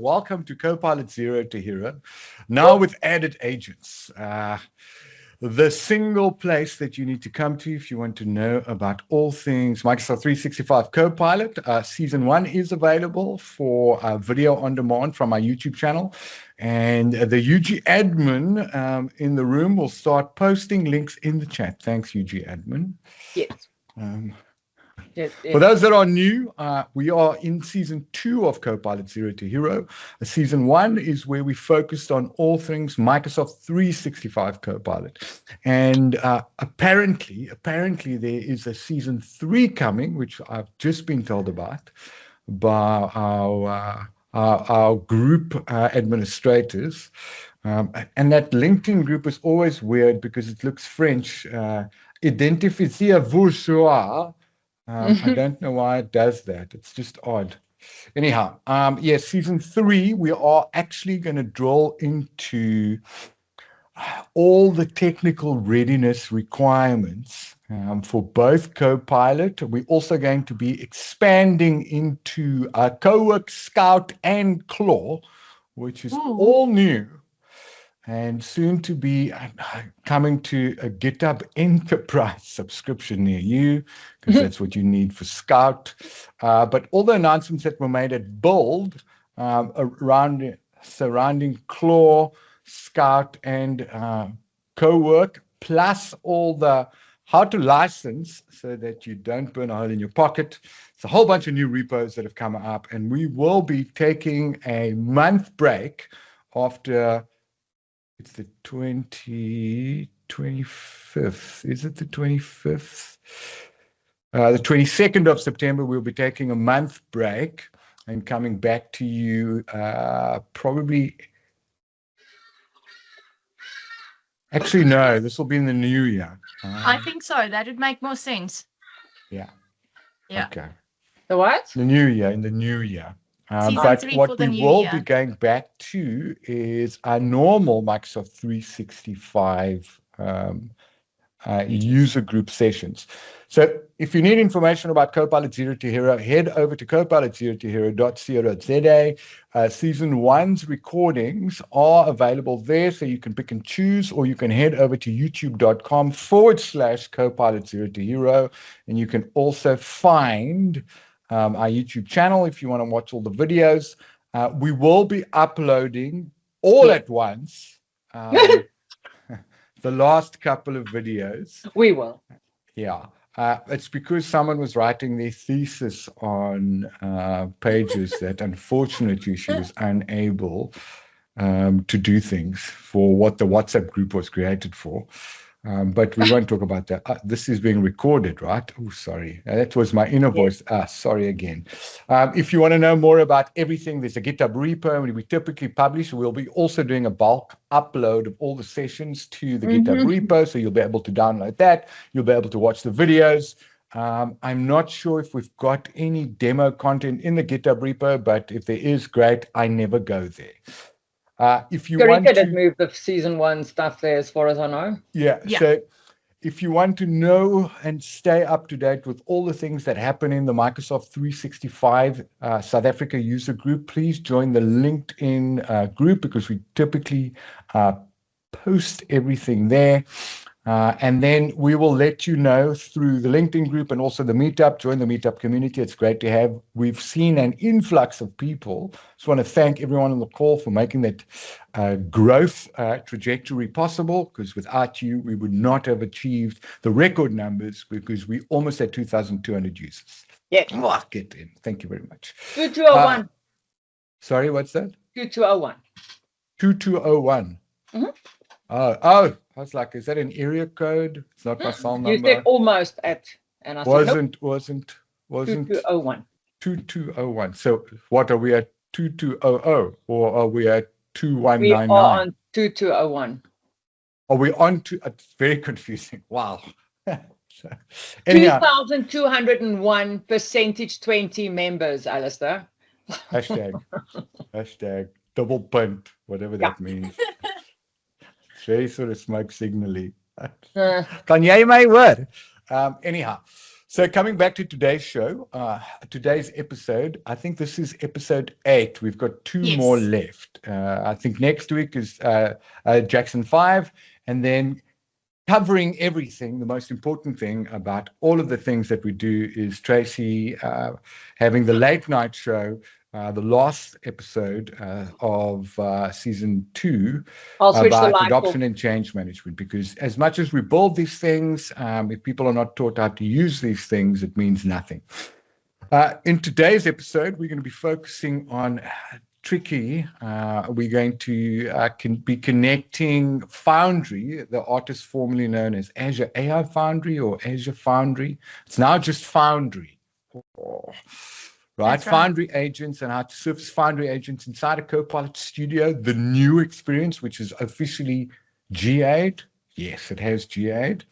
Welcome to Copilot Zero to Hero, now with added agents. The single place that you need to come to if you want to know about all things Microsoft 365 Copilot. Season 1 is available for video on demand from our YouTube channel. And the UG admin in the room will start posting links in the chat. Thanks, UG admin. Yes. For those that are new, we are in season 2 of Copilot Zero to Hero. Season 1 is where we focused on all things Microsoft 365 Copilot. And apparently there is a season 3 coming, which I've just been told about by our group administrators. And that LinkedIn group is always weird because it looks French. Identifier bourgeois. I don't know why it does that. It's just odd. Anyhow, yes, season 3, we are actually going to drill into all the technical readiness requirements for both Copilot. We're also going to be expanding into Cowork, Scout, and Claw, which is all new. And soon to be coming to a GitHub Enterprise subscription near you, because that's what you need for Scout. But all the announcements that were made at Build surrounding Claw, Scout, and Cowork, plus all the how to license so that you don't burn a hole in your pocket. It's a whole bunch of new repos that have come up, and we will be taking a month break after. It's the 25th. Is it the 25th? The 22nd of September, we'll be taking a month break and coming back to you probably. Actually, no, this will be in the new year. I think so. That would make more sense. Yeah. Yeah. Okay. The what? In the new year. But what we will be going back to is our normal Microsoft 365 user group sessions. So if you need information about Copilot Zero to Hero, head over to copilot0tohero.co.za. Season 1's recordings are available there, so you can pick and choose, or you can head over to youtube.com/Copilot Zero to Hero, and you can also find our YouTube channel if you want to watch all the videos. We will be uploading all at once the last couple of videos. We will. Yeah. It's because someone was writing their thesis on pages that unfortunately she was unable to do things for what the WhatsApp group was created for. But we won't talk about that. This is being recorded, right? Oh, sorry. That was my inner voice. Sorry again. If you want to know more about everything, there's a GitHub repo we typically publish. We'll be also doing a bulk upload of all the sessions to the GitHub repo, so you'll be able to download that. You'll be able to watch the videos. I'm not sure if we've got any demo content in the GitHub repo, but if there is, great. I never go there. If you want to move the season 1 stuff there, as far as I know. Yeah. So if you want to know and stay up to date with all the things that happen in the Microsoft 365 South Africa user group, please join the LinkedIn group, because we typically post everything there. And then we will let you know through the LinkedIn group and also the meetup. Join the meetup community. It's great to have. We've seen an influx of people. Just want to thank everyone on the call for making that growth trajectory possible, because without you, we would not have achieved the record numbers, because we almost had 2,200 users. Yeah. Oh, get in. Thank you very much. 2201. Sorry, what's that? 2201. 2201. Oh, I was like, is that an area code? It's not my cell number. You said almost at, and I said wasn't 2201. 2201. So what are we at? 2200, or are we at 2199? We are on 2201. Are we on to? It's very confusing. Wow. So, anyhow, 2,201 percentage 20 members, Alistair. hashtag double punt, whatever that means. Very sort of smoke signally. Kan jy my hoor? Anyhow, So coming back to today's show, today's episode, I think this is episode 8. We've got 2 more left. I think next week is Jackson 5, and then covering everything. The most important thing about all of the things that we do is Tracy having the late night show, the last episode of season 2 about adoption and change management. Because as much as we build these things, if people are not taught how to use these things, it means nothing. In today's episode, we're going to be focusing on tricky. We're going to be connecting Foundry, the artist formerly known as Azure AI Foundry or Azure Foundry. It's now just Foundry. Right? Foundry agents and how to surface Foundry agents inside a Copilot Studio, the new experience, which is officially GA'd. Yes, it has GA'd.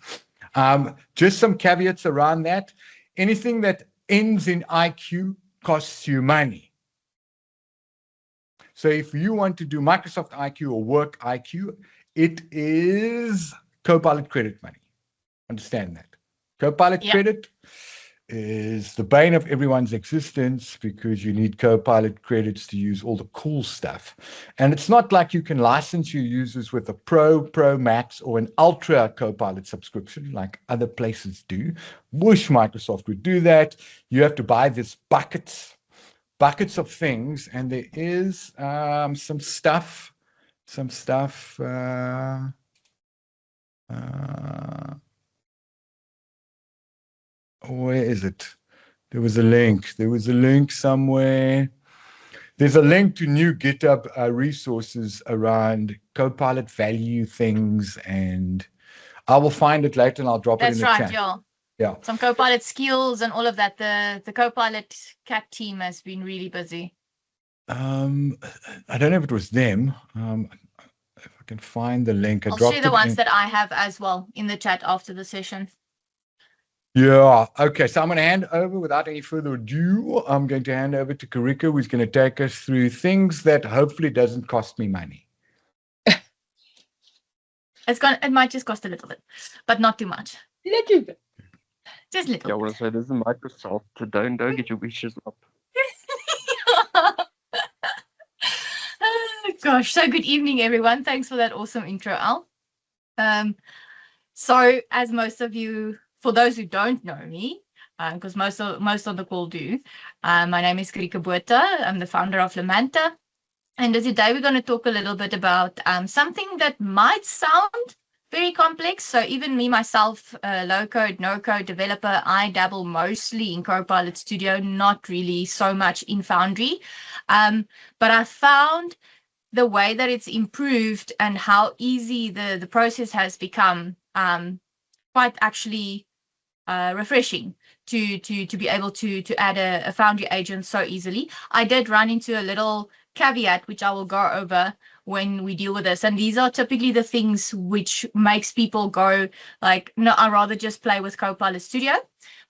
Just some caveats around that. Anything that ends in IQ costs you money. So if you want to do Microsoft IQ or Work IQ, it is Copilot credit money. Understand that. Copilot credit is the bane of everyone's existence because you need Copilot credits to use all the cool stuff. And it's not like you can license your users with a Pro Max, or an Ultra Copilot subscription like other places do. Wish Microsoft would do that. You have to buy this buckets of things, and there is some stuff. Where is it? There was a link somewhere. There's a link to new GitHub resources around Copilot value things, and I will find it later and I'll drop it in the chat. That's right, yeah. Some Copilot skills and all of that. The Copilot cat team has been really busy. I don't know if it was them. If I can find the link. I'll share the ones that I have as well in the chat after the session. Yeah. Okay. So I'm going to hand over, without any further ado, I'm going to hand over to Karika, who's going to take us through things that hopefully doesn't cost me money. It might just cost a little bit, but not too much. Little bit. Just little. Yeah, I want to say this is Microsoft, so don't get your wishes up. Gosh, so good evening, everyone. Thanks for that awesome intro, Al. So as most of you, for those who don't know me, because most on the call do, my name is Karika Botha. I'm the founder of Lamanta. And today we're going to talk a little bit about something that might sound very complex. So even me, myself, low-code, no-code developer, I dabble mostly in Copilot Studio, not really so much in Foundry. But I found the way that it's improved and how easy the process has become quite actually refreshing to be able to add a Foundry agent so easily. I did run into a little caveat, which I will go over when we deal with this. And these are typically the things which makes people go like, no, I'd rather just play with Copilot Studio.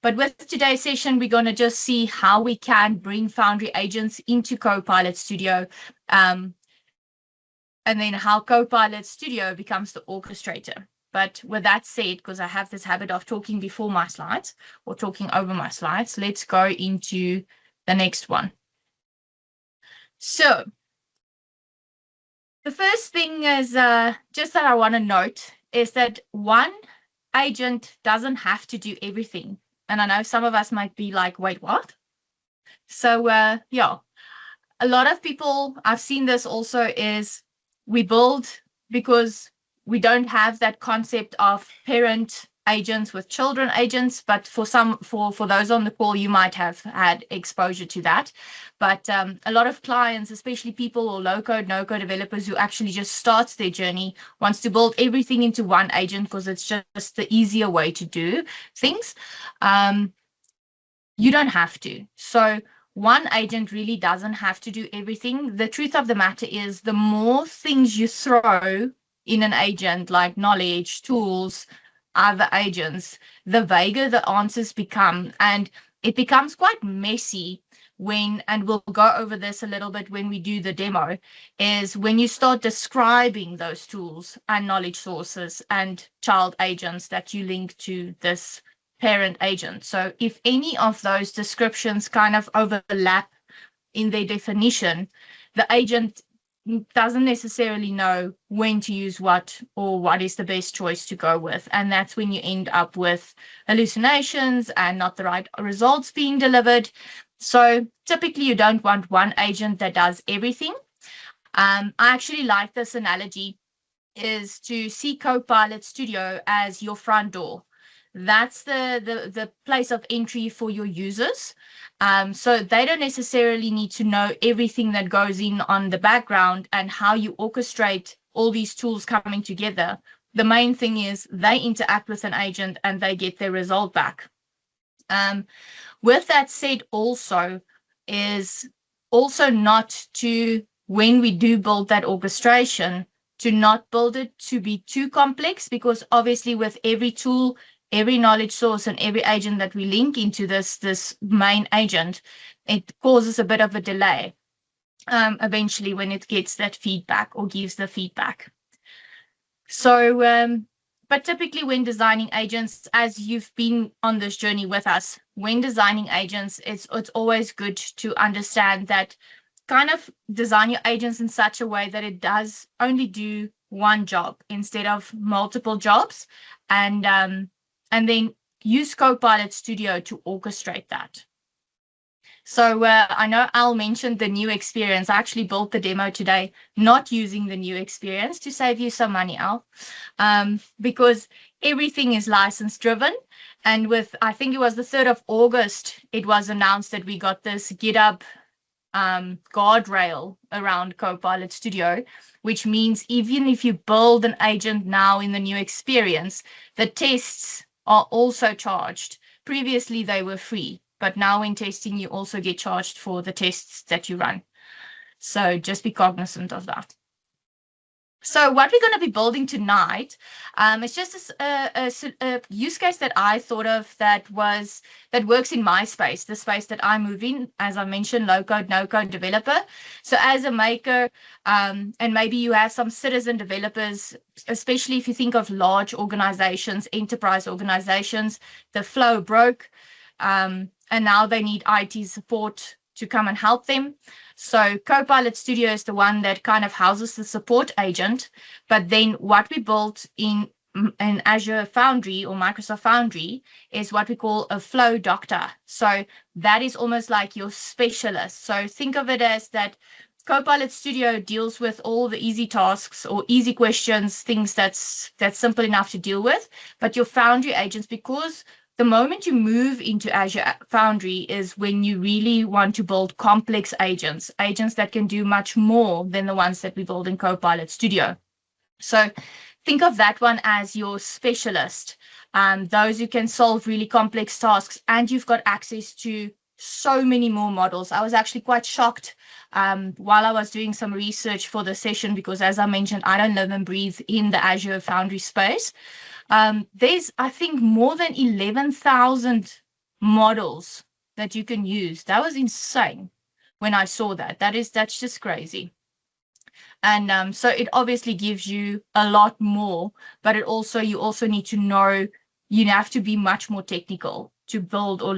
But with today's session, we're going to just see how we can bring Foundry agents into Copilot Studio, and then how Copilot Studio becomes the orchestrator. But with that said, because I have this habit of talking before my slides or talking over my slides, let's go into the next one. So the first thing is just that I want to note is that one agent doesn't have to do everything. And I know some of us might be like, wait, what? So yeah, a lot of people, I've seen this also, is we build because we don't have that concept of parent agents with children agents, but for those on the call, you might have had exposure to that. But a lot of clients, especially people or low-code, no-code developers who actually just starts their journey, wants to build everything into one agent because it's just the easier way to do things. You don't have to. So one agent really doesn't have to do everything. The truth of the matter is the more things you throw in an agent, like knowledge, tools, other agents, the vaguer the answers become, and it becomes quite messy when, and we'll go over this a little bit when we do the demo, is when you start describing those tools and knowledge sources and child agents that you link to this parent agent. So if any of those descriptions kind of overlap in their definition, the agent doesn't necessarily know when to use what or what is the best choice to go with. And that's when you end up with hallucinations and not the right results being delivered. So typically you don't want one agent that does everything. I actually like this analogy is to see Copilot Studio as your front door. That's the place of entry for your users. So they don't necessarily need to know everything that goes on the background and how you orchestrate all these tools coming together. The main thing is they interact with an agent and they get their result back. With that said, also is also not to, when we do build that orchestration, to not build it to be too complex, because obviously with every tool, every knowledge source and every agent that we link into this main agent, it causes a bit of a delay eventually when it gets that feedback or gives the feedback. So, but typically when designing agents, as you've been on this journey with us, when designing agents, it's always good to understand that kind of design your agents in such a way that it does only do one job instead of multiple jobs, and then use Copilot Studio to orchestrate that. So I know Al mentioned the new experience. I actually built the demo today not using the new experience to save you some money, Al, because everything is license driven. And with, I think it was the 3rd of August, it was announced that we got this GitHub guardrail around Copilot Studio, which means even if you build an agent now in the new experience, the tests are also charged. Previously, they were free, but now in testing, you also get charged for the tests that you run. So just be cognizant of that. So what we're going to be building tonight, it's just a use case that I thought of that works in my space, the space that I move in, as I mentioned, low-code, no-code developer. So as a maker, and maybe you have some citizen developers, especially if you think of large organizations, enterprise organizations, the flow broke, and now they need IT support to come and help them. So Copilot Studio is the one that kind of houses the support agent. But then what we built in Azure Foundry or Microsoft Foundry is what we call a flow doctor. So that is almost like your specialist. So think of it as that Copilot Studio deals with all the easy tasks or easy questions, things that's simple enough to deal with. But your Foundry agents, because the moment you move into Azure Foundry is when you really want to build complex agents that can do much more than the ones that we build in Copilot Studio. So think of that one as your specialist, those who can solve really complex tasks, and you've got access to so many more models. I was actually quite shocked while I was doing some research for the session, because as I mentioned, I don't live and breathe in the Azure Foundry space. There's, I think, more than 11,000 models that you can use. That was insane when I saw that. That's just crazy. And so it obviously gives you a lot more, but you also need to know, you have to be much more technical to build or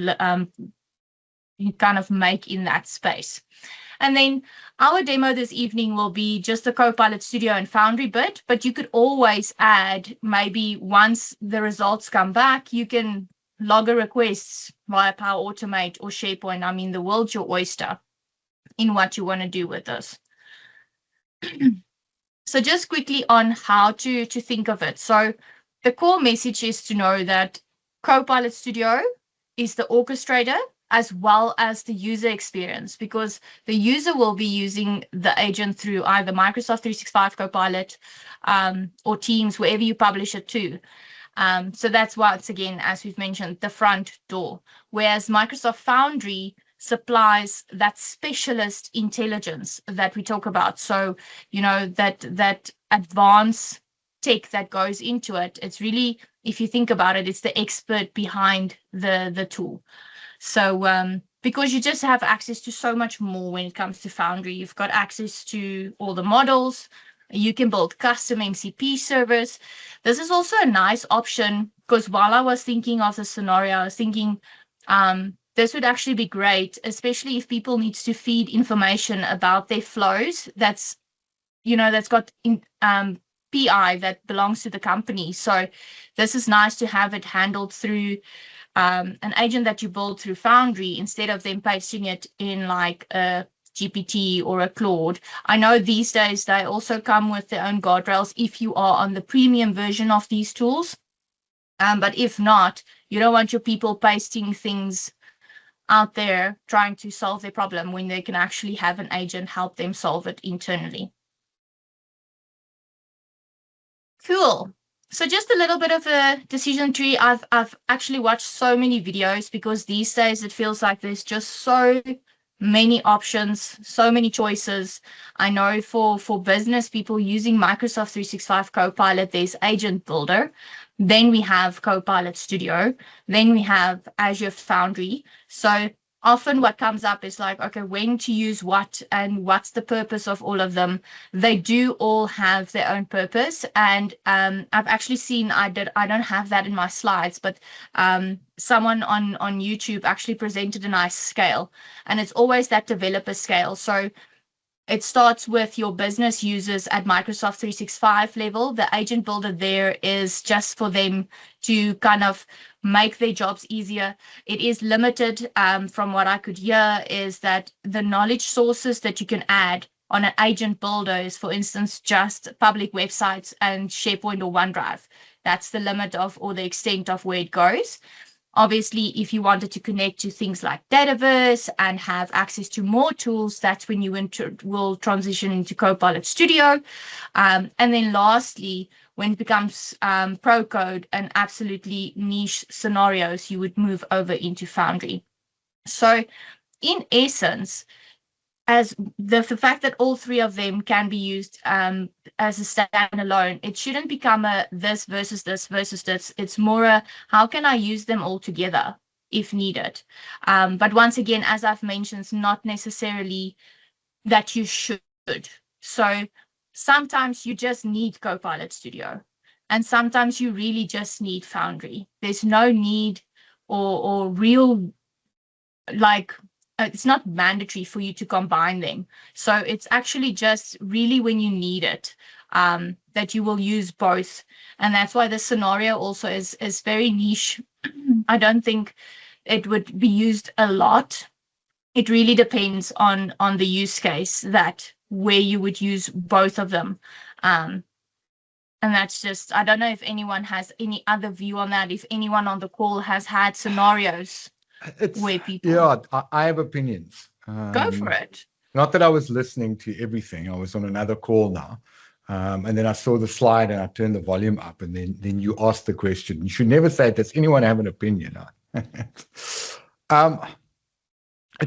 you kind of make in that space. And then our demo this evening will be just the Copilot Studio and Foundry bit, but you could always add, maybe once the results come back, you can log a requests via Power Automate or SharePoint. I mean, the world's your oyster in what you want to do with this. So just quickly on how to think of it. So the core message is to know that Copilot Studio is the orchestrator as well as the user experience, because the user will be using the agent through either Microsoft 365 Copilot or Teams, wherever you publish it to. So that's once again, as we've mentioned, the front door, whereas Microsoft Foundry supplies that specialist intelligence that we talk about. So, you know, that advanced tech that goes into it. It's really, if you think about it, it's the expert behind the tool. So because you just have access to so much more when it comes to Foundry, you've got access to all the models, You can build custom MCP servers. This is also a nice option because while I was thinking of the scenario, I was thinking this would actually be great, especially if people need to feed information about their flows that's got PI that belongs to the company. So this is nice to have it handled through an agent that you build through Foundry instead of them pasting it in like a GPT or a Claude. I know these days they also come with their own guardrails if you are on the premium version of these tools. But if not, you don't want your people pasting things out there trying to solve their problem when they can actually have an agent help them solve it internally. Cool. So just a little bit of a decision tree. I've actually watched so many videos because these days it feels like there's just so many options, so many choices. I know for business people using Microsoft 365 Copilot, there's Agent Builder. Then we have Copilot Studio. Then we have Azure Foundry. So often what comes up is like, okay, when to use what and what's the purpose of all of them. They do all have their own purpose. And I've actually seen, I don't have that in my slides, but someone on YouTube actually presented a nice scale. And it's always that developer scale. So it starts with your business users at Microsoft 365 level. The agent builder there is just for them to kind of make their jobs easier. It is limited from what I could hear is that the knowledge sources that you can add on an agent builder is, for instance, just public websites and SharePoint or OneDrive. That's the limit of or the extent of where it goes. Obviously, if you wanted to connect to things like Dataverse and have access to more tools, that's when you will transition into Copilot Studio. And then lastly, when it becomes pro code and absolutely niche scenarios, you would move over into Foundry. So in essence, as the fact that all three of them can be used as a standalone, it shouldn't become a this versus this versus this. It's more a how can I use them all together if needed. But once again, as I've mentioned, it's not necessarily that you should. So sometimes you just need Copilot Studio, and sometimes you really just need Foundry. There's no need or real like. It's not mandatory for you to combine them. So it's actually just really when you need it that you will use both. And that's why the scenario also is very niche. I don't think it would be used a lot. It really depends on the use case that where you would use both of them. And that's just, I don't know if anyone has any other view on that, if anyone on the call has had scenarios. Yeah, I have opinions. Go for it. Not that I was listening to everything. I was on another call now. And then I saw the slide and I turned the volume up and then you asked the question. You should never say, does anyone have an opinion? It's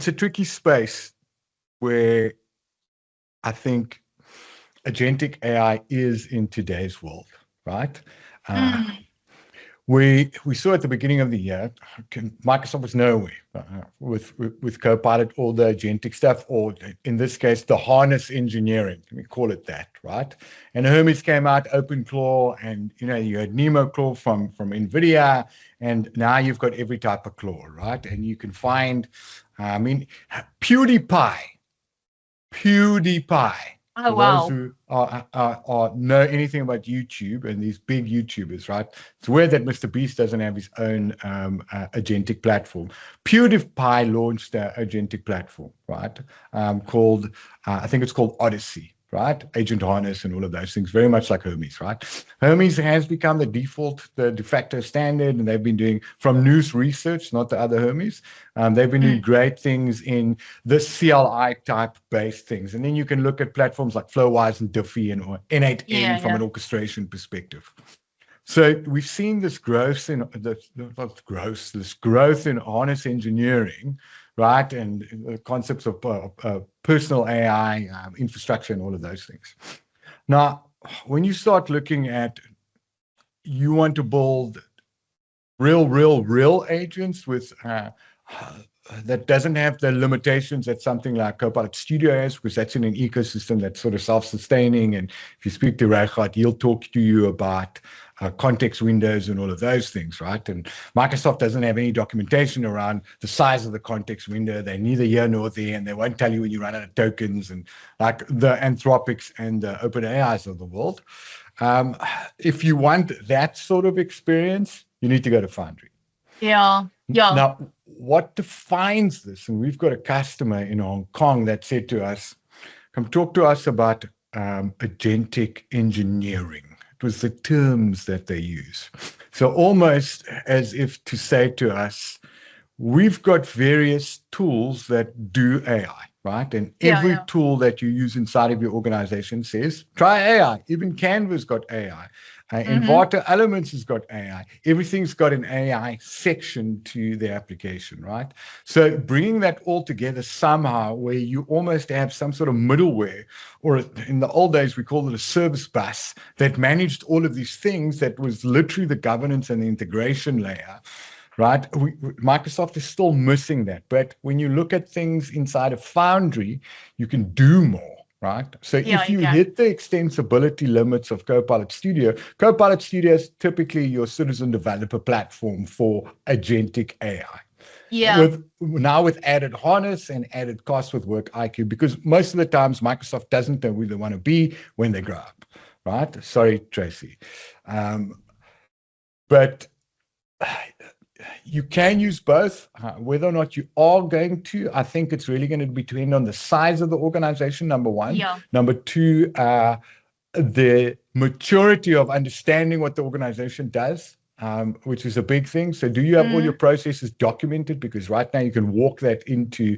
a tricky space where I think agentic AI is in today's world, right? We saw at the beginning of the year, Microsoft was nowhere with Copilot, all the agentic stuff, or in this case, the harness engineering, we call it that, right? And Hermes came out, OpenClaw, and you had NemoClaw from NVIDIA, and now you've got every type of claw, right? And you can find, PewDiePie. Oh, wow. Those who know anything about YouTube and these big YouTubers, right? It's weird that Mr. Beast doesn't have his own agentic platform. PewDiePie launched an agentic platform, right? Called, I think it's called Odyssey, right? Agent harness and all of those things, very much like Hermes, right? Hermes has become the default, the de facto standard, and they've been doing, from news research, not the other Hermes, they've been doing great things in the CLI type based things. And then you can look at platforms like Flowwise and Diffie and N8N from an orchestration perspective. So we've seen this growth in this growth in harness engineering, right? And the concepts of personal AI, infrastructure, and all of those things. Now, when you start looking at, you want to build real agents with that doesn't have the limitations that something like Copilot Studio has, because that's in an ecosystem that's sort of self-sustaining. And if you speak to Reichardt, he'll talk to you about context windows and all of those things, right? And Microsoft doesn't have any documentation around the size of the context window. They're neither here nor there, and they won't tell you when you run out of tokens, and like the Anthropics and the OpenAIs of the world. If you want that sort of experience, you need to go to Foundry. Yeah. Now, what defines this? And we've got a customer in Hong Kong that said to us, come talk to us about agentic engineering. It was the terms that they use. So almost as if to say to us, we've got various tools that do AI, right? And every tool that you use inside of your organization says, try AI. Even Canva's got AI. Envato Elements has got AI. Everything's got an AI section to the application, right? So bringing that all together somehow where you almost have some sort of middleware, or in the old days, we called it a service bus that managed all of these things, that was literally the governance and the integration layer, right? Microsoft is still missing that. But when you look at things inside of Foundry, you can do more. Right. So if you hit the extensibility limits of Copilot Studio is typically your citizen developer platform for agentic AI. Yeah. Now with added harness and added cost with Work IQ, because most of the times Microsoft doesn't know who they want to be when they grow up. Right. Sorry, Tracy. But you can use both. Whether or not you are going to, I think it's really going to depend on the size of the organization, number one. Number two, the maturity of understanding what the organization does, which is a big thing. So do you have all your processes documented? Because right now you can walk that into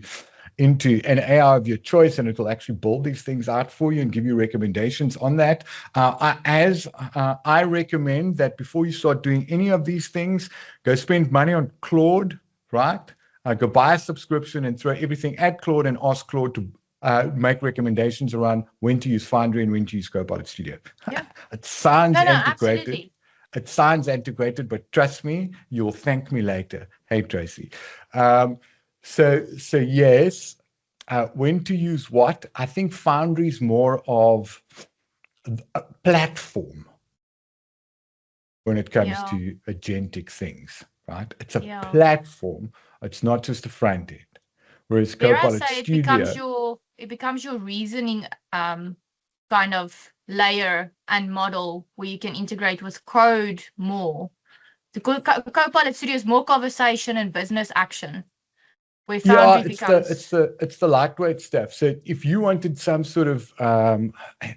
an AI of your choice, and it will actually build these things out for you and give you recommendations on that. I recommend that before you start doing any of these things, go spend money on Claude, right? Go buy a subscription and throw everything at Claude and ask Claude to make recommendations around when to use Foundry and when to use Copilot Studio. Yeah. It sounds antiquated. Absolutely. It sounds antiquated, but trust me, you'll thank me later. Hey, Tracy. So yes, when to use what? I think Foundry is more of a platform when it comes to agentic things, right? It's a platform. It's not just a front end. Whereas Copilot Studio, it becomes your reasoning kind of layer and model where you can integrate with code more. The Copilot Studio is more conversation and business action. It's the lightweight stuff. So if you wanted some sort of, and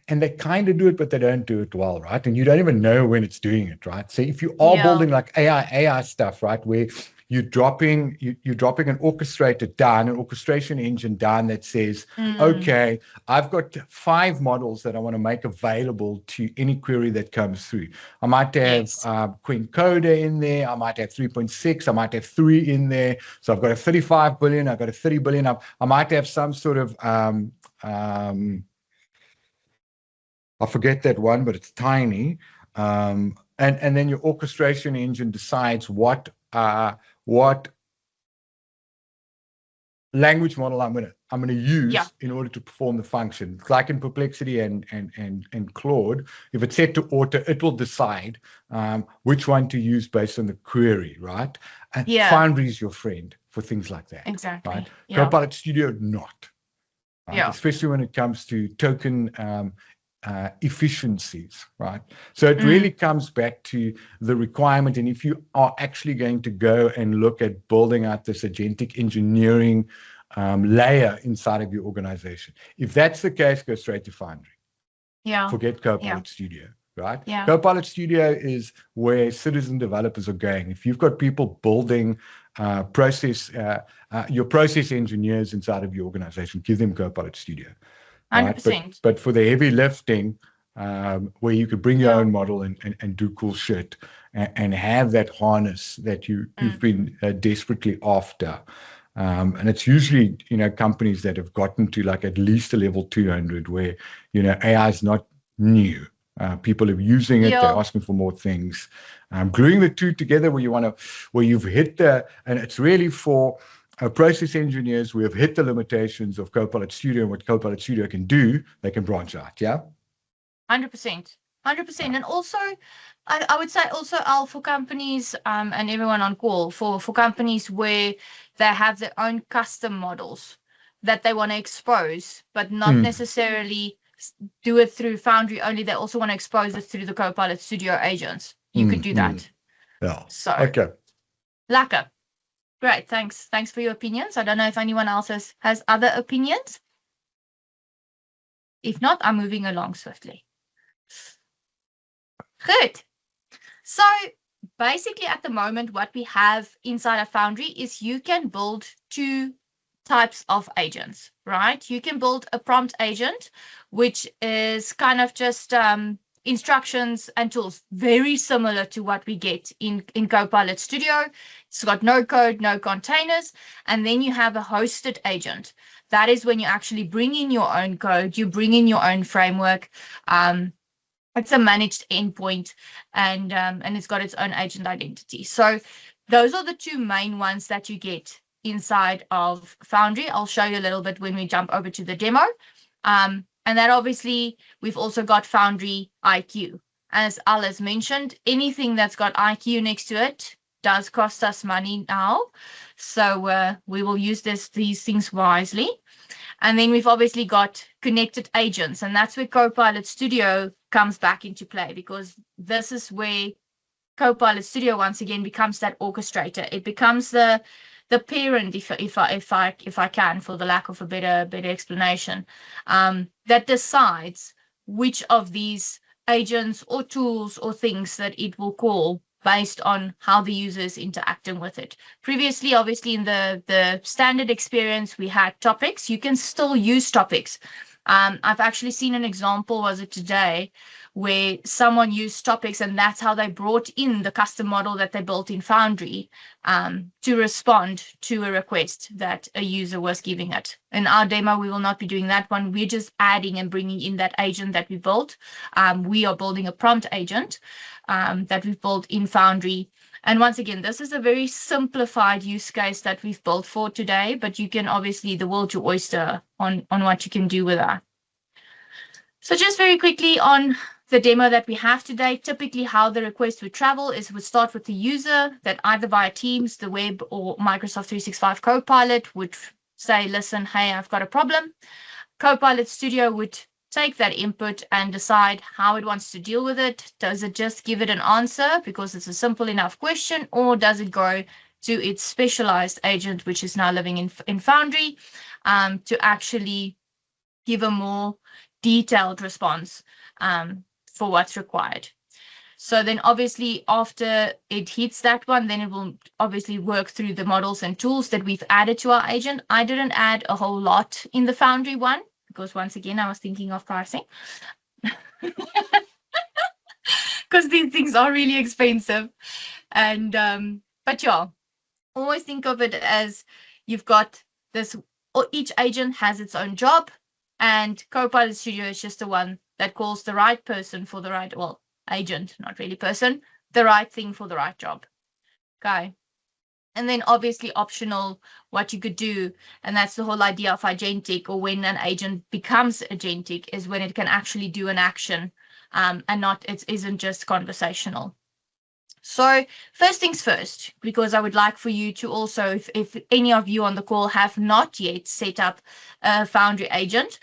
they kind of do it, but they don't do it well, right? And you don't even know when it's doing it, right? So if you are building like AI stuff, right, where you're dropping an orchestration engine down that says, okay, I've got 5 models that I want to make available to any query that comes through. I might have Queen Coda in there. I might have 3.6. I might have 3 in there. So I've got a 35 billion. I've got a 30 billion. I might have some sort of, I forget that one, but it's tiny. And then your orchestration engine decides what language model I'm gonna use in order to perform the function. Like in Perplexity and Claude, if it's set to auto, it will decide which one to use based on the query, right? And Foundry is your friend for things like that. Exactly. Right? Copilot Studio not. Right? Especially when it comes to token efficiencies, right? So it really comes back to the requirement. And if you are actually going to go and look at building out this agentic engineering layer inside of your organization, if that's the case, go straight to Foundry. Forget Copilot Studio, right? Copilot Studio is where citizen developers are going. If you've got people building your process engineers inside of your organization, give them Copilot Studio. 100%. Right? But for the heavy lifting, where you could bring your own model and do cool shit and have that harness that you've been desperately after. And it's usually, companies that have gotten to like at least a level 200 where, AI is not new. People are using it. They're asking for more things. Gluing the two together where you've hit and it's really for process engineers, we have hit the limitations of Copilot Studio and what Copilot Studio can do. They can branch out. Yeah. 100%. 100%. And also, I would say also, Al, for companies and everyone on call, for companies where they have their own custom models that they want to expose, but not necessarily do it through Foundry only. They also want to expose it through the Copilot Studio agents. You could do that. Yeah. So, okay. Lekker. Great. Thanks. Thanks for your opinions. I don't know if anyone else has other opinions. If not, I'm moving along swiftly. Good. So basically at the moment, what we have inside of Foundry is you can build two types of agents, right? You can build a prompt agent, which is kind of just instructions and tools, very similar to what we get in Copilot Studio. It's got no code, no containers. And then you have a hosted agent. That is when you actually bring in your own code, you bring in your own framework. It's a managed endpoint, and it's got its own agent identity. So those are the two main ones that you get inside of Foundry. I'll show you a little bit when we jump over to the demo. And that obviously, we've also got Foundry IQ. As Al has mentioned, anything that's got IQ next to it does cost us money now. So we will use these things wisely. And then we've obviously got connected agents, and that's where Copilot Studio comes back into play, because this is where Copilot Studio once again becomes that orchestrator. It becomes the parent, if I can, for the lack of a better explanation, that decides which of these agents or tools or things that it will call based on how the user is interacting with it. Previously, obviously, in the standard experience, we had topics. You can still use topics. I've actually seen an example, was it today, where someone used topics, and that's how they brought in the custom model that they built in Foundry to respond to a request that a user was giving it. In our demo, we will not be doing that one. We're just adding and bringing in that agent that we built. We are building a prompt agent that we've built in Foundry. And once again, this is a very simplified use case that we've built for today, but you can obviously, the world's your oyster on what you can do with that. So just very quickly on the demo that we have today, typically how the request would travel is would start with the user that either via Teams, the web, or Microsoft 365 Copilot would say, listen, hey, I've got a problem. Copilot Studio would take that input and decide how it wants to deal with it. Does it just give it an answer because it's a simple enough question, or does it go to its specialized agent, which is now living in Foundry, to actually give a more detailed response for what's required? So then obviously after it hits that one, then it will obviously work through the models and tools that we've added to our agent. I didn't add a whole lot in the Foundry one, because once again, I was thinking of pricing. Because these things are really expensive. And but yeah, always think of it as you've got this, or each agent has its own job, and Copilot Studio is just the one that calls the right person for the right, well, agent, not really person, the right thing for the right job. Okay. And then obviously optional, what you could do, and that's the whole idea of agentic, or when an agent becomes agentic, is when it can actually do an action and not, it isn't just conversational. So first things first, because I would like for you to also, if any of you on the call have not yet set up a Foundry agent,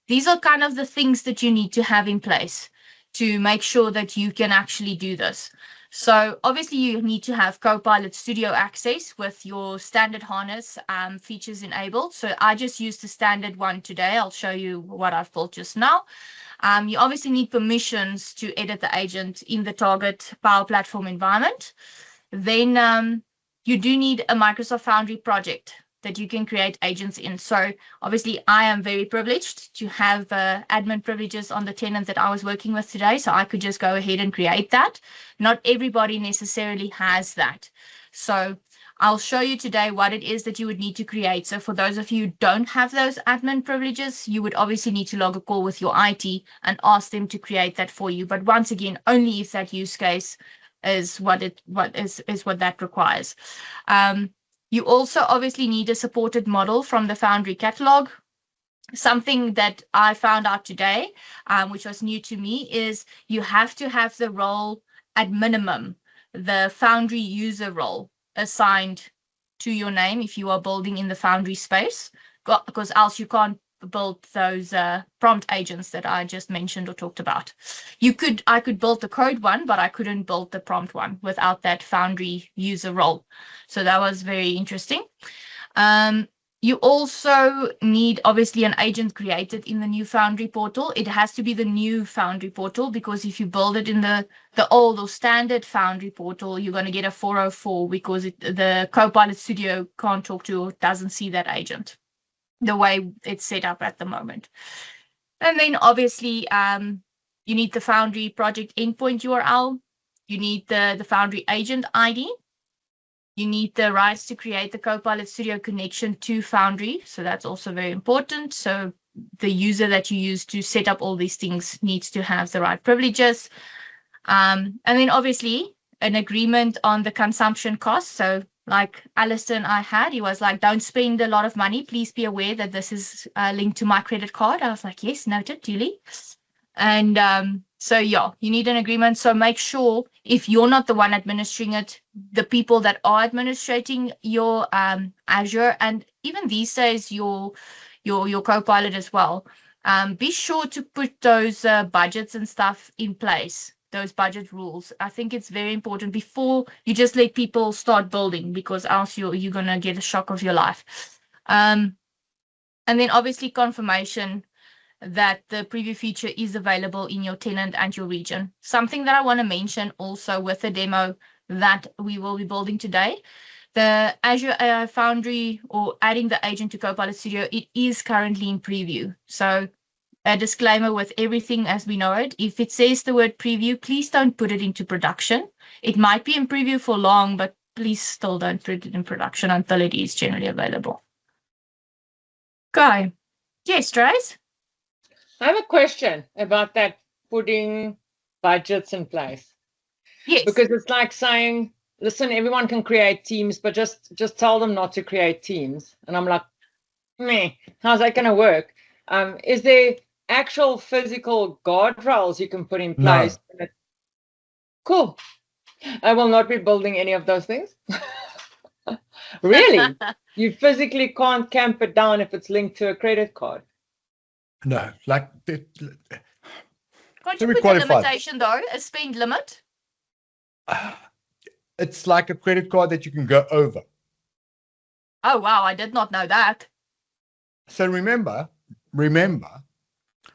these are kind of the things that you need to have in place to make sure that you can actually do this. So obviously you need to have Copilot Studio access with your standard harness features enabled. So I just used the standard one today. I'll show you what I've built just now. You obviously need permissions to edit the agent in the target Power Platform environment. Then you do need a Microsoft Foundry project that you can create agents in. So obviously I am very privileged to have admin privileges on the tenant that I was working with today. So I could just go ahead and create that. Not everybody necessarily has that. So I'll show you today what it is that you would need to create. So for those of you who don't have those admin privileges, you would obviously need to log a call with your IT and ask them to create that for you. But once again, only if that use case is what that requires. You also obviously need a supported model from the Foundry catalog. Something that I found out today, which was new to me, is you have to have the role at minimum, the Foundry user role assigned to your name if you are building in the Foundry space, because else you can't build those prompt agents that I just mentioned or talked about. I could build the code one, but I couldn't build the prompt one without that Foundry user role. So that was very interesting. You also need, obviously, an agent created in the new Foundry portal. It has to be the new Foundry portal, because if you build it in the old or standard Foundry portal, you're going to get a 404 because the Copilot Studio can't talk to or doesn't see that agent the way it's set up at the moment. And then, obviously, you need the Foundry project endpoint URL. You need the Foundry agent ID. You need the rights to create the Copilot Studio connection to Foundry. So that's also very important. So the user that you use to set up all these things needs to have the right privileges. And then obviously an agreement on the consumption cost. So like Alistair and I had, he was like, don't spend a lot of money. Please be aware that this is linked to my credit card. I was like, yes, noted, duly. And so, yeah, you need an agreement. So make sure if you're not the one administering it, the people that are administrating your Azure, and even these days your Copilot as well, be sure to put those budgets and stuff in place, those budget rules. I think it's very important before you just let people start building, because else you're going to get a shock of your life. And then obviously confirmation that the preview feature is available in your tenant and your region. Something that I want to mention also with the demo that we will be building today, the Azure AI Foundry, or adding the agent to Copilot Studio, it is currently in preview. So a disclaimer with everything as we know it, if it says the word preview, please don't put it into production. It might be in preview for long, but please still don't put it in production until it is generally available. Okay. Yes, Trace? I have a question about that, putting budgets in place. Yes. Because it's like saying, listen, everyone can create teams, but just tell them not to create teams. And I'm like, meh, how's that going to work? Is there actual physical guardrails you can put in place? No. Cool. I will not be building any of those things. Really? You physically can't camp it down if it's linked to a credit card? No, like can't you put a limitation though, a spend limit? It's like a credit card that you can go over. Oh wow, I did not know that. So remember,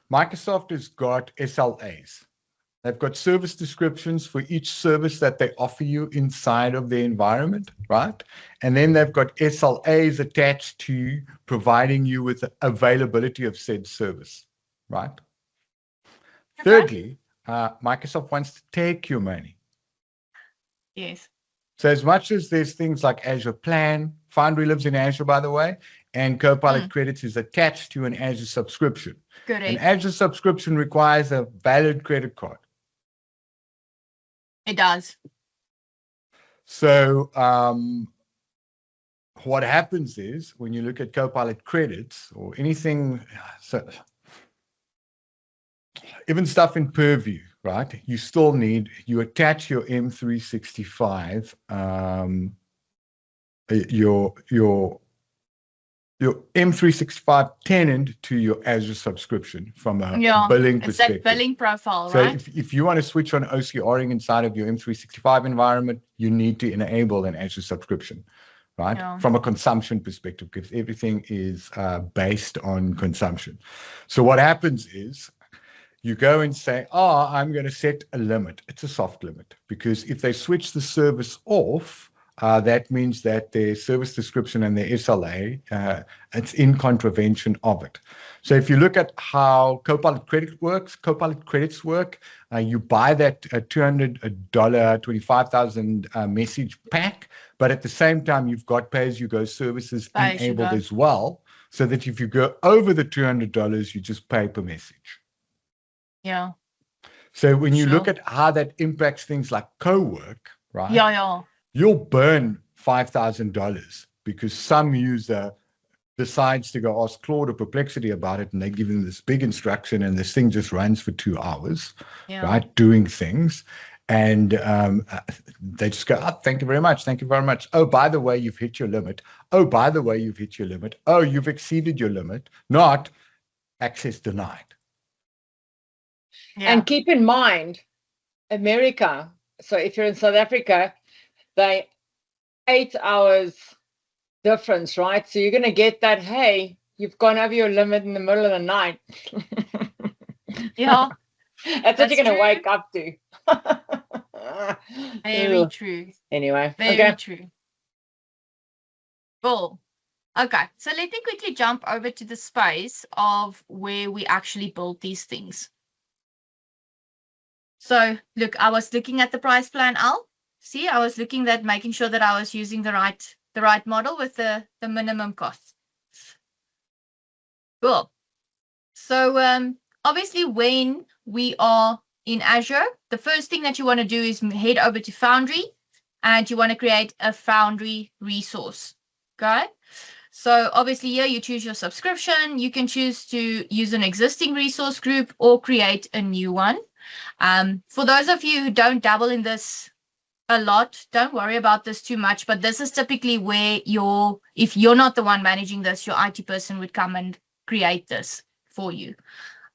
Microsoft has got SLAs. They've got service descriptions for each service that they offer you inside of their environment, right? And then they've got SLAs attached to providing you with the availability of said service, right? Okay. Thirdly, Microsoft wants to take your money. Yes. So as much as there's things like Azure Plan, Foundry lives in Azure, by the way, and Copilot Credits is attached to an Azure subscription. Good. An Azure subscription requires a valid credit card. It does. So what happens is when you look at Copilot credits or anything, so even stuff in Purview, right? You still need, you attach your M365, your M365 tenant to your Azure subscription from a billing perspective. It's that billing profile, so right? So if you want to switch on OCRing inside of your M365 environment, you need to enable an Azure subscription, right? Yeah. From a consumption perspective, because everything is based on consumption. So what happens is you go and say, oh, I'm going to set a limit. It's a soft limit, because if they switch the service off, that means that their service description and their SLA, it's in contravention of it. So if you look at how Copilot credits work, you buy that $200 25,000 message pack, but at the same time, you've got pay-as-you-go services enabled as well, so that if you go over the $200, you just pay per message. Yeah. So when you look at how that impacts things like co-work, right? Yeah. You'll burn $5,000 because some user decides to go ask Claude or Perplexity about it, and they give them this big instruction, and this thing just runs for 2 hours, right, doing things. And they just go, oh, thank you very much. Thank you very much. Oh, by the way, you've hit your limit. Oh, by the way, you've hit your limit. Oh, you've exceeded your limit. Not access denied. And keep in mind, America, so if you're in South Africa, they 8 hours difference, right? So you're going to get that, hey, you've gone over your limit in the middle of the night. Yeah. That's what you're going to wake up to. Very true. Anyway. Very true. Cool. Okay. So let me quickly jump over to the space of where we actually build these things. So look, I was looking at the price plan, Al. See, I was looking at making sure that I was using the right model with the minimum cost. Cool. So obviously when we are in Azure, the first thing that you want to do is head over to Foundry, and you want to create a Foundry resource. Okay. So obviously here you choose your subscription. You can choose to use an existing resource group or create a new one. For those of you who don't dabble in this a lot, don't worry about this too much, but this is typically where if you're not the one managing this, your IT person would come and create this for you.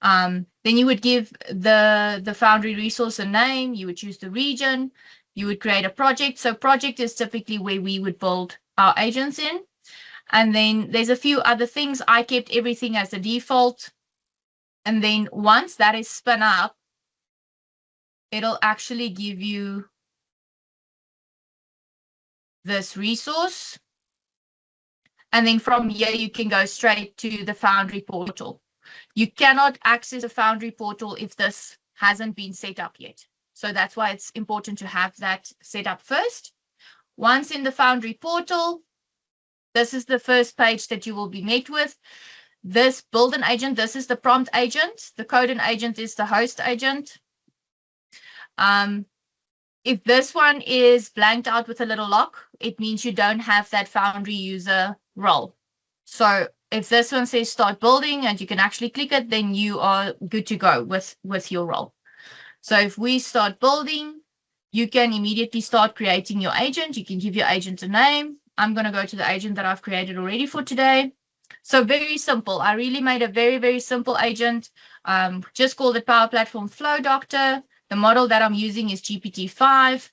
Then you would give the Foundry resource a name, you would choose the region, you would create a project. So project is typically where we would build our agents in. And then there's a few other things. I kept everything as a default. And then once that is spun up, it'll actually give you this resource. And then from here, you can go straight to the Foundry portal. You cannot access the Foundry portal if this hasn't been set up yet. So that's why it's important to have that set up first. Once in the Foundry portal, this is the first page that you will be met with. This build an agent, this is the prompt agent. The code an agent is the host agent. If this one is blanked out with a little lock, it means you don't have that Foundry user role. So if this one says start building and you can actually click it, then you are good to go with your role. So if we start building, you can immediately start creating your agent. You can give your agent a name. I'm going to go to the agent that I've created already for today. So very simple. I really made a very, very simple agent. Just called it Power Platform Flow Doctor. The model that I'm using is GPT-5.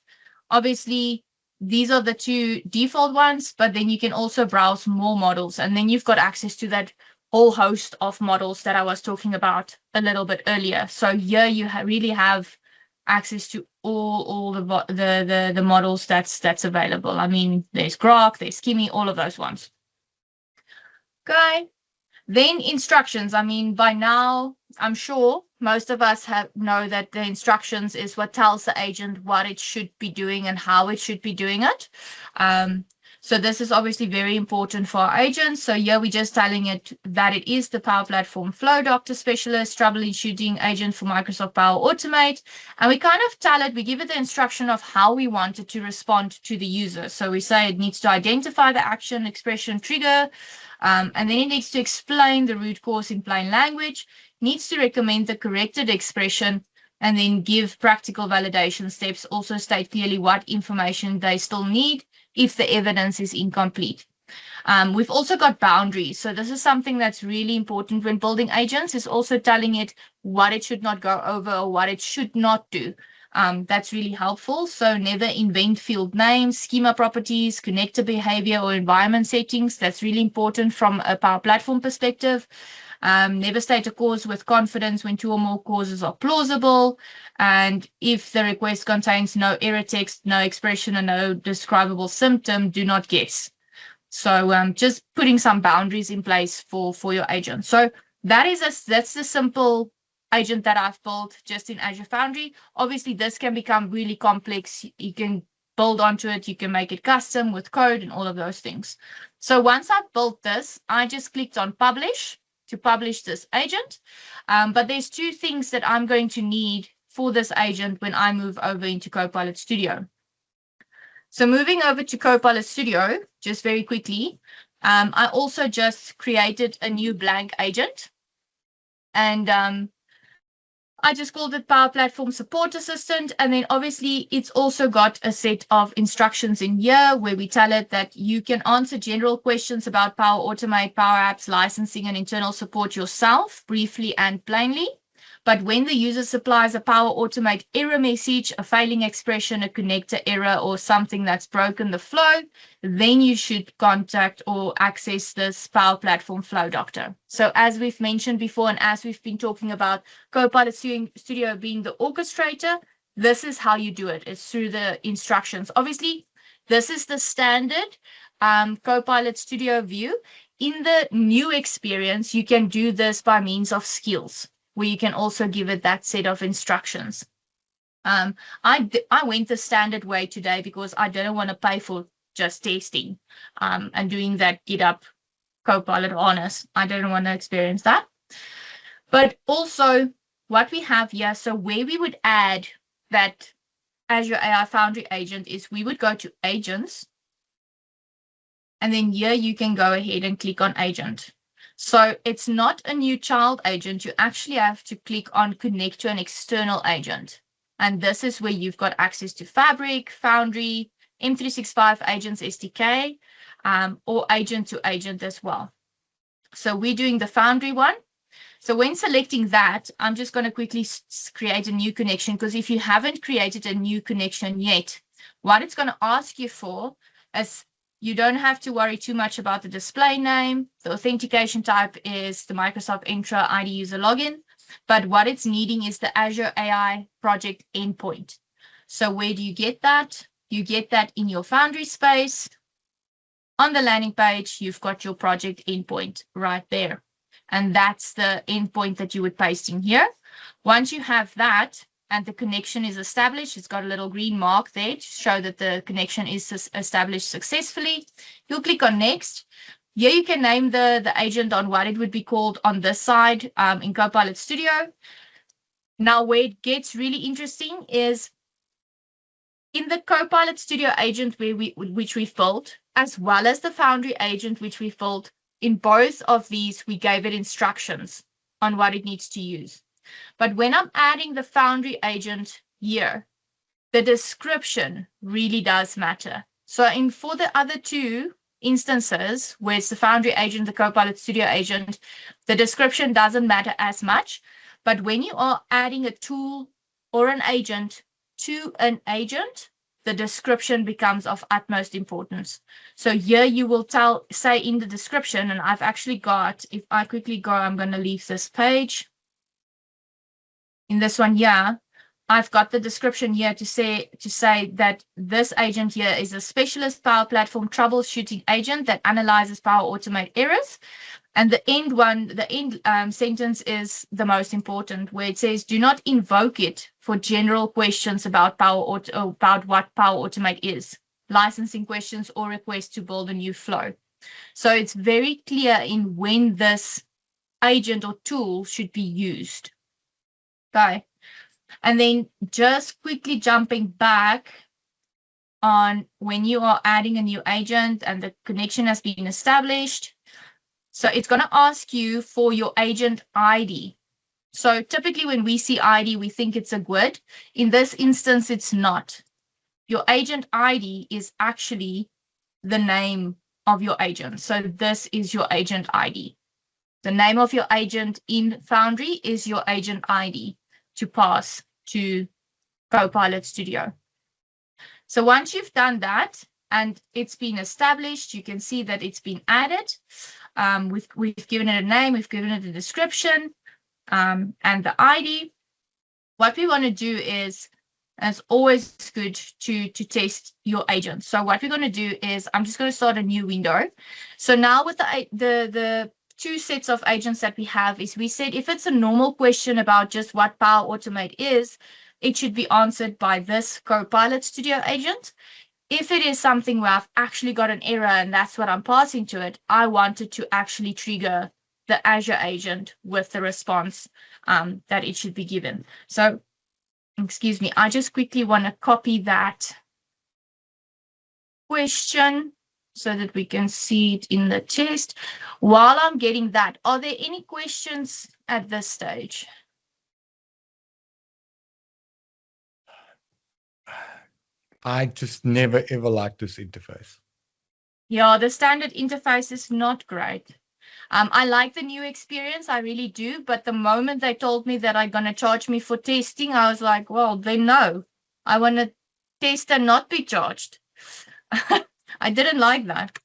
Obviously, these are the two default ones, but then you can also browse more models. And then you've got access to that whole host of models that I was talking about a little bit earlier. So here you really have access to all the models that's available. I mean, there's Grok, there's Kimi, all of those ones. Okay. Then instructions. I mean, by now, I'm sure most of us know that the instructions is what tells the agent what it should be doing and how it should be doing it. So this is obviously very important for our agents. So here we're just telling it that it is the Power Platform Flow Doctor Specialist Troubleshooting Agent for Microsoft Power Automate. And we kind of tell it, we give it the instruction of how we want it to respond to the user. So we say it needs to identify the action, expression, trigger, and then it needs to explain the root cause in plain language, needs to recommend the corrected expression, and then give practical validation steps, also state clearly what information they still need if the evidence is incomplete. We've also got boundaries. So this is something that's really important when building agents, is also telling it what it should not go over or what it should not do. That's really helpful. So never invent field names, schema properties, connector behavior, or environment settings. That's really important from a Power Platform perspective. Never state a cause with confidence when two or more causes are plausible. And if the request contains no error text, no expression, and no describable symptom, do not guess. So just putting some boundaries in place for your agent. So that's the simple agent that I've built just in Azure Foundry. Obviously, this can become really complex. You can build onto it. You can make it custom with code and all of those things. So once I've built this, I just clicked on publish to publish this agent. But there's two things that I'm going to need for this agent when I move over into Copilot Studio. So moving over to Copilot Studio, just very quickly, I also just created a new blank agent. And I just called it Power Platform Support Assistant. And then obviously it's also got a set of instructions in here where we tell it that you can answer general questions about Power Automate, Power Apps, licensing, and internal support yourself, briefly and plainly. But when the user supplies a Power Automate error message, a failing expression, a connector error, or something that's broken the flow, then you should contact or access this Power Platform Flow Doctor. So as we've mentioned before, and as we've been talking about Copilot Studio being the orchestrator, this is how you do it. It's through the instructions. Obviously, this is the standard Copilot Studio view. In the new experience, you can do this by means of skills, where you can also give it that set of instructions. I went the standard way today because I didn't want to pay for just testing and doing that GitHub Copilot honors. I didn't want to experience that. But also what we have here, so where we would add that Azure AI Foundry agent is we would go to agents. And then here you can go ahead and click on agent. So it's not a new child agent. You actually have to click on connect to an external agent. And this is where you've got access to Fabric, Foundry, M365 Agents SDK, or agent to agent as well. So we're doing the Foundry one. So when selecting that, I'm just going to quickly create a new connection, because if you haven't created a new connection yet, what it's going to ask you for is you don't have to worry too much about the display name. The authentication type is the Microsoft Entra ID user login. But what it's needing is the Azure AI project endpoint. So where do you get that? You get that in your Foundry space. On the landing page, you've got your project endpoint right there. And that's the endpoint that you would paste in here. Once you have that, and the connection is established, it's got a little green mark there to show that the connection is established successfully. You'll click on next. Here you can name the agent on what it would be called on this side in Copilot Studio. Now where it gets really interesting is in the Copilot Studio agent which we've built, as well as the Foundry agent which we've built, in both of these we gave it instructions on what it needs to use. But when I'm adding the Foundry agent here, the description really does matter. So for the other two instances, where it's the Foundry agent, the Copilot Studio agent, the description doesn't matter as much. But when you are adding a tool or an agent to an agent, the description becomes of utmost importance. So here you will say in the description, and I've actually got, if I quickly go, I'm going to leave this page. In this one here, I've got the description here to say that this agent here is a specialist Power Platform troubleshooting agent that analyzes Power Automate errors. And the end sentence is the most important, where it says, do not invoke it for general questions about about what Power Automate is, licensing questions, or requests to build a new flow. So it's very clear in when this agent or tool should be used. Okay. And then just quickly jumping back on when you are adding a new agent and the connection has been established. So it's going to ask you for your agent ID. So typically when we see ID, we think it's a GUID. In this instance, it's not. Your agent ID is actually the name of your agent. So this is your agent ID. The name of your agent in Foundry is your agent ID to pass to Copilot Studio. So once you've done that and it's been established, you can see that it's been added. We've given it a name, we've given it a description, and the ID. What we want to do is, it's always good to test your agent. So what we're going to do is, I'm just going to start a new window. So now with the two sets of agents that we have is, we said if it's a normal question about just what Power Automate is, it should be answered by this Copilot Studio agent. If it is something where I've actually got an error and that's what I'm passing to it, I wanted to actually trigger the Azure agent with the response that it should be given. So, excuse me, I just quickly want to copy that question so that we can see it in the test. While I'm getting that, are there any questions at this stage? I just never ever liked this interface. Yeah, the standard interface is not great. I like the new experience, I really do. But the moment they told me that they're going to charge me for testing, I was like, well, then no. I want to test and not be charged. I didn't like that.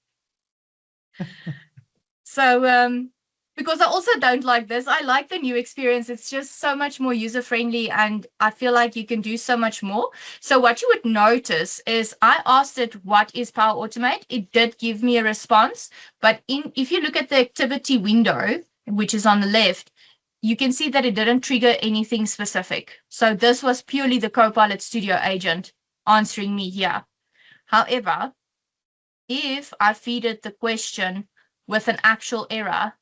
So, because I also don't like this. I like the new experience. It's just so much more user-friendly, and I feel like you can do so much more. So what you would notice is I asked it, what is Power Automate? It did give me a response. But if you look at the activity window, which is on the left, you can see that it didn't trigger anything specific. So this was purely the Copilot Studio agent answering me here. However, if I feed it the question with an actual error.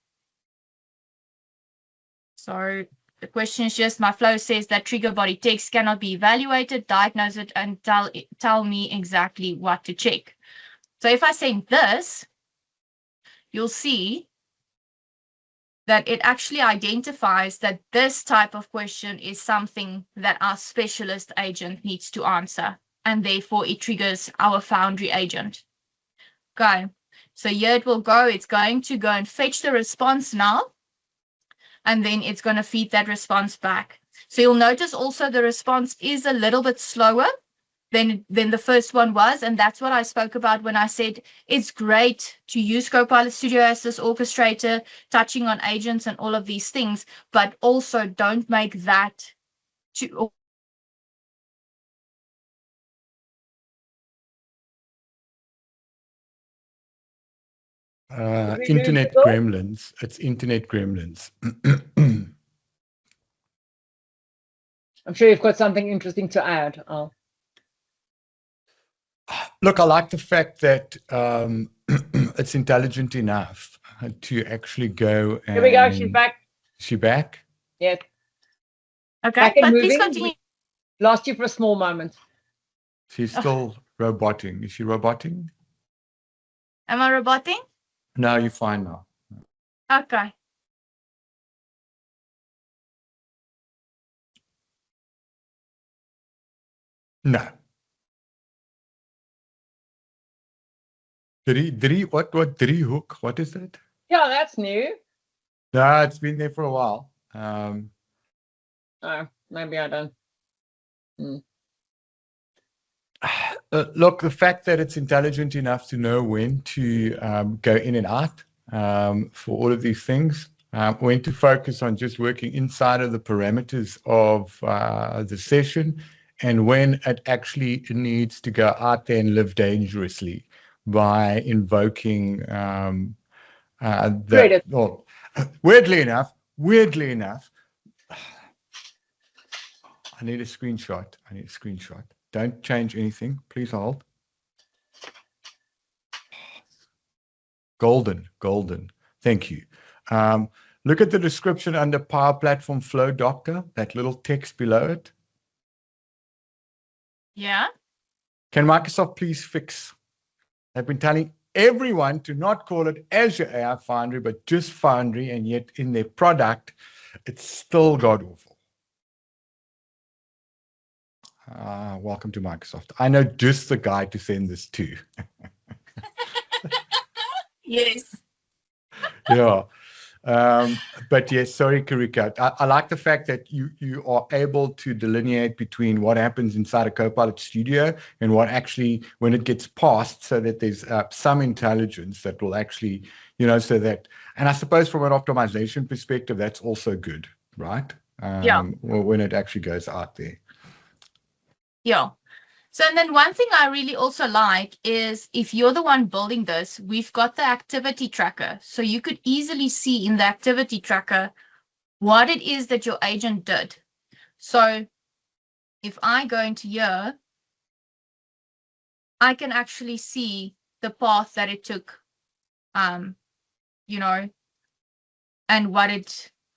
So the question is just, my flow says that trigger body text cannot be evaluated, diagnose it, and tell me exactly what to check. So if I say this, you'll see that it actually identifies that this type of question is something that our specialist agent needs to answer, and therefore it triggers our Foundry agent. Okay. So here it will go. It's going to go and fetch the response now, and then it's going to feed that response back. So you'll notice also the response is a little bit slower than the first one was, and that's what I spoke about when I said it's great to use Copilot Studio as this orchestrator, touching on agents and all of these things, but also don't make that too. Internet gremlins. It's internet gremlins. I'm sure you've got something interesting to add. Oh. Look, I like the fact that it's intelligent enough to actually go and... Here we go. She's back. Is she back? Yes. Okay, but please continue. Lost you for a small moment. She's still roboting. Is she roboting? Am I roboting? No, you're fine now. Okay. No. What three hook? What is that? Yeah, that's new. No, it's been there for a while. Oh, maybe I don't. Look, the fact that it's intelligent enough to know when to go in and out for all of these things, when to focus on just working inside of the parameters of the session, and when it actually needs to go out there and live dangerously by invoking that. Oh, weirdly enough, I need a screenshot. Don't change anything. Please hold. Golden. Thank you. Look at the description under Power Platform Flow Docker, that little text below it. Yeah. Can Microsoft please fix? I've been telling everyone to not call it Azure AI Foundry, but just Foundry, and yet in their product, it's still god-awful. Welcome to Microsoft. I know just the guy to send this to. Yes. Yeah. But yes, sorry, Karika. I like the fact that you are able to delineate between what happens inside a Copilot Studio and what actually, when it gets passed, so that there's some intelligence that will actually, so that, and I suppose from an optimization perspective, that's also good, right? Yeah. When it actually goes out there. Yeah. So, and then one thing I really also like is if you're the one building this, we've got the activity tracker. So you could easily see in the activity tracker what it is that your agent did. So if I go into here, I can actually see the path that it took, and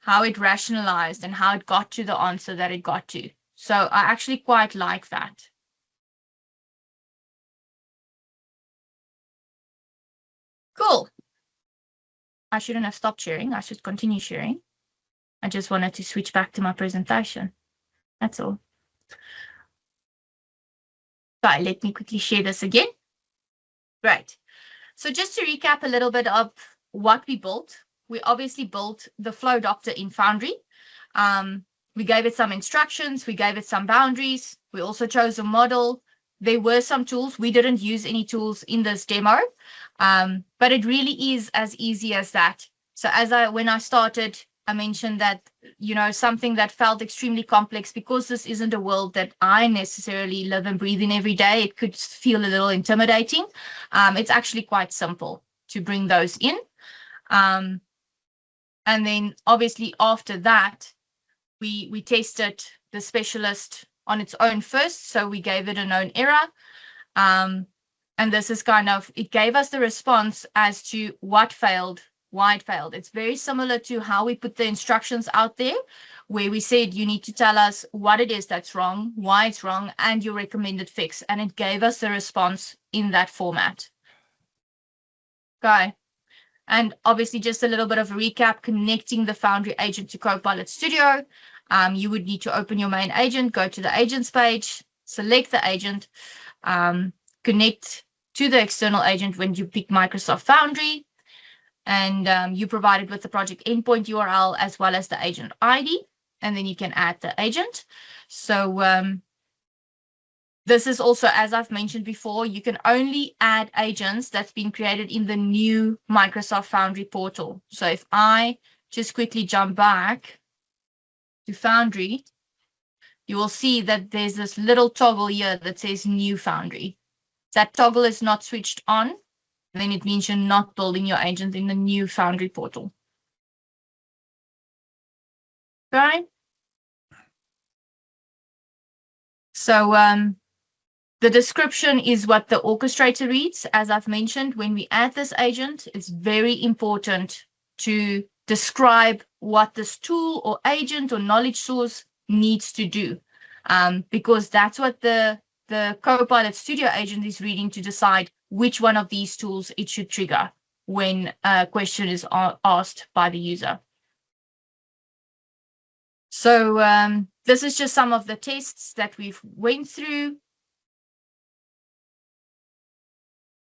how it rationalized and how it got to the answer that it got to. So I actually quite like that. Cool. I shouldn't have stopped sharing. I should continue sharing. I just wanted to switch back to my presentation. That's all. Right, let me quickly share this again. Right. So just to recap a little bit of what we built, we obviously built the flow adopter in Foundry. We gave it some instructions. We gave it some boundaries. We also chose a model. There were some tools. We didn't use any tools in this demo, but it really is as easy as that. So when I started, I mentioned that, you know, something that felt extremely complex, because this isn't a world that I necessarily live and breathe in every day, it could feel a little intimidating. It's actually quite simple to bring those in. And then obviously after that, we tested the specialist on its own first. So we gave it a known error. And this is kind of, it gave us the response as to what failed, why it failed. It's very similar to how we put the instructions out there, where we said you need to tell us what it is that's wrong, why it's wrong, and your recommended fix. And it gave us the response in that format. Okay. And obviously just a little bit of a recap, connecting the Foundry agent to Copilot Studio. You would need to open your main agent, go to the agents page, select the agent, connect to the external agent when you pick Microsoft Foundry, and you provide it with the project endpoint URL as well as the agent ID, and then you can add the agent. So this is also, as I've mentioned before, you can only add agents that's been created in the new Microsoft Foundry portal. So if I just quickly jump back to Foundry, you will see that there's this little toggle here that says New Foundry. That toggle is not switched on, then it means you're not building your agent in the new Foundry portal. Okay. So the description is what the orchestrator reads. As I've mentioned, when we add this agent, it's very important to describe what this tool or agent or knowledge source needs to do, because that's what the Copilot Studio agent is reading to decide which one of these tools it should trigger when a question is asked by the user. So this is just some of the tests that we've went through.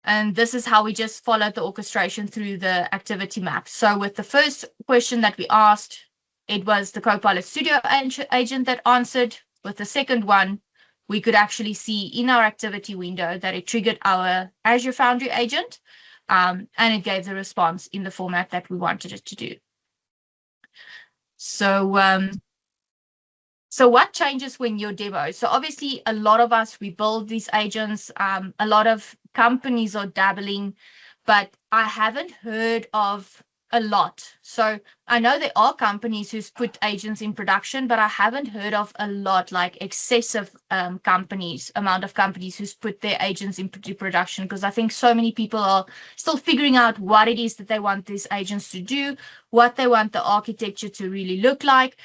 And this is how we just followed the orchestration through the activity map. So with the first question that we asked, it was the Copilot Studio agent that answered. With the second one, we could actually see in our activity window that it triggered our Azure Foundry agent, and it gave the response in the format that we wanted it to do. So, so what changes when you demo? So obviously, a lot of us, we build these agents. A lot of companies are dabbling, but I haven't heard of a lot. So I know there are companies who's put agents in production, but I haven't heard of a lot, like excessive amount of companies who's put their agents into production, because I think so many people are still figuring out what it is that they want these agents to do, what they want the architecture to really look like.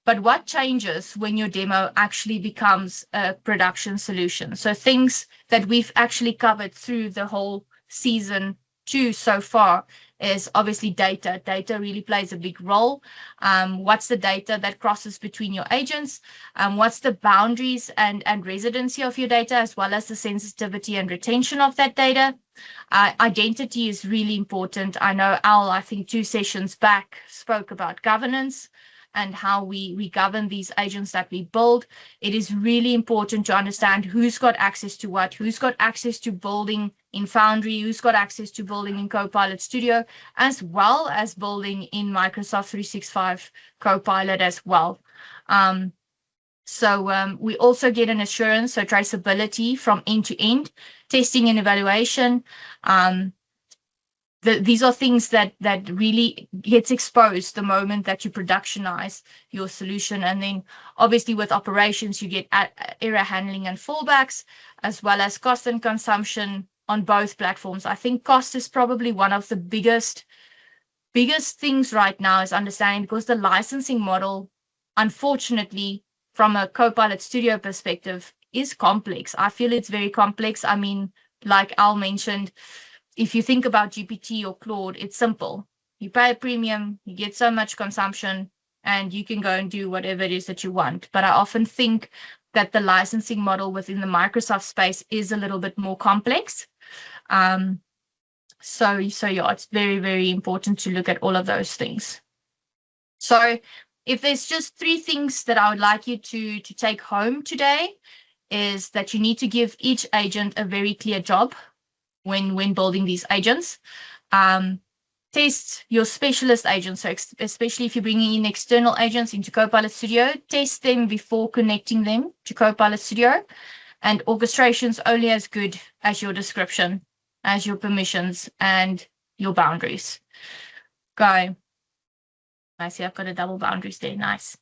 But what changes when your demo actually becomes a production solution? So things that we've actually covered through the whole season 2 so far is obviously data. Data really plays a big role. What's the data that crosses between your agents? What's the boundaries and residency of your data, as well as the sensitivity and retention of that data? Identity is really important. I know Al, I think 2 sessions back, spoke about governance and how we govern these agents that we build. It is really important to understand who's got access to what, who's got access to building in Foundry, who's got access to building in Copilot Studio, as well as building in Microsoft 365 Copilot as well. So we also get an assurance, so traceability from end to end, testing and evaluation. These are things that really gets exposed the moment that you productionize your solution. And then obviously with operations, you get error handling and fallbacks, as well as cost and consumption on both platforms. I think cost is probably one of the biggest things right now, is understanding, because the licensing model, unfortunately, from a Copilot Studio perspective, is complex. I feel it's very complex. I mean, like Al mentioned, if you think about GPT or Claude, it's simple. You pay a premium, you get so much consumption, and you can go and do whatever it is that you want. But I often think that the licensing model within the Microsoft space is a little bit more complex. So yeah, it's very, very important to look at all of those things. So if there's just 3 things that I would like you to take home today, is that you need to give each agent a very clear job when building these agents. Test your specialist agents. So especially if you're bringing in external agents into Copilot Studio, test them before connecting them to Copilot Studio. And orchestration's only as good as your description, as your permissions and your boundaries. Go. I see I've got a double boundaries there. Nice.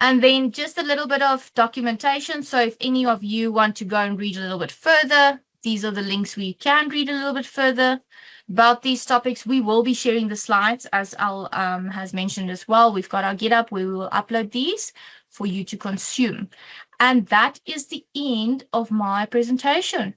And then just a little bit of documentation. So if any of you want to go and read a little bit further, these are the links where you can read a little bit further about these topics. We will be sharing the slides, as Al has mentioned as well. We've got our GitHub where we will upload these for you to consume. And that is the end of my presentation.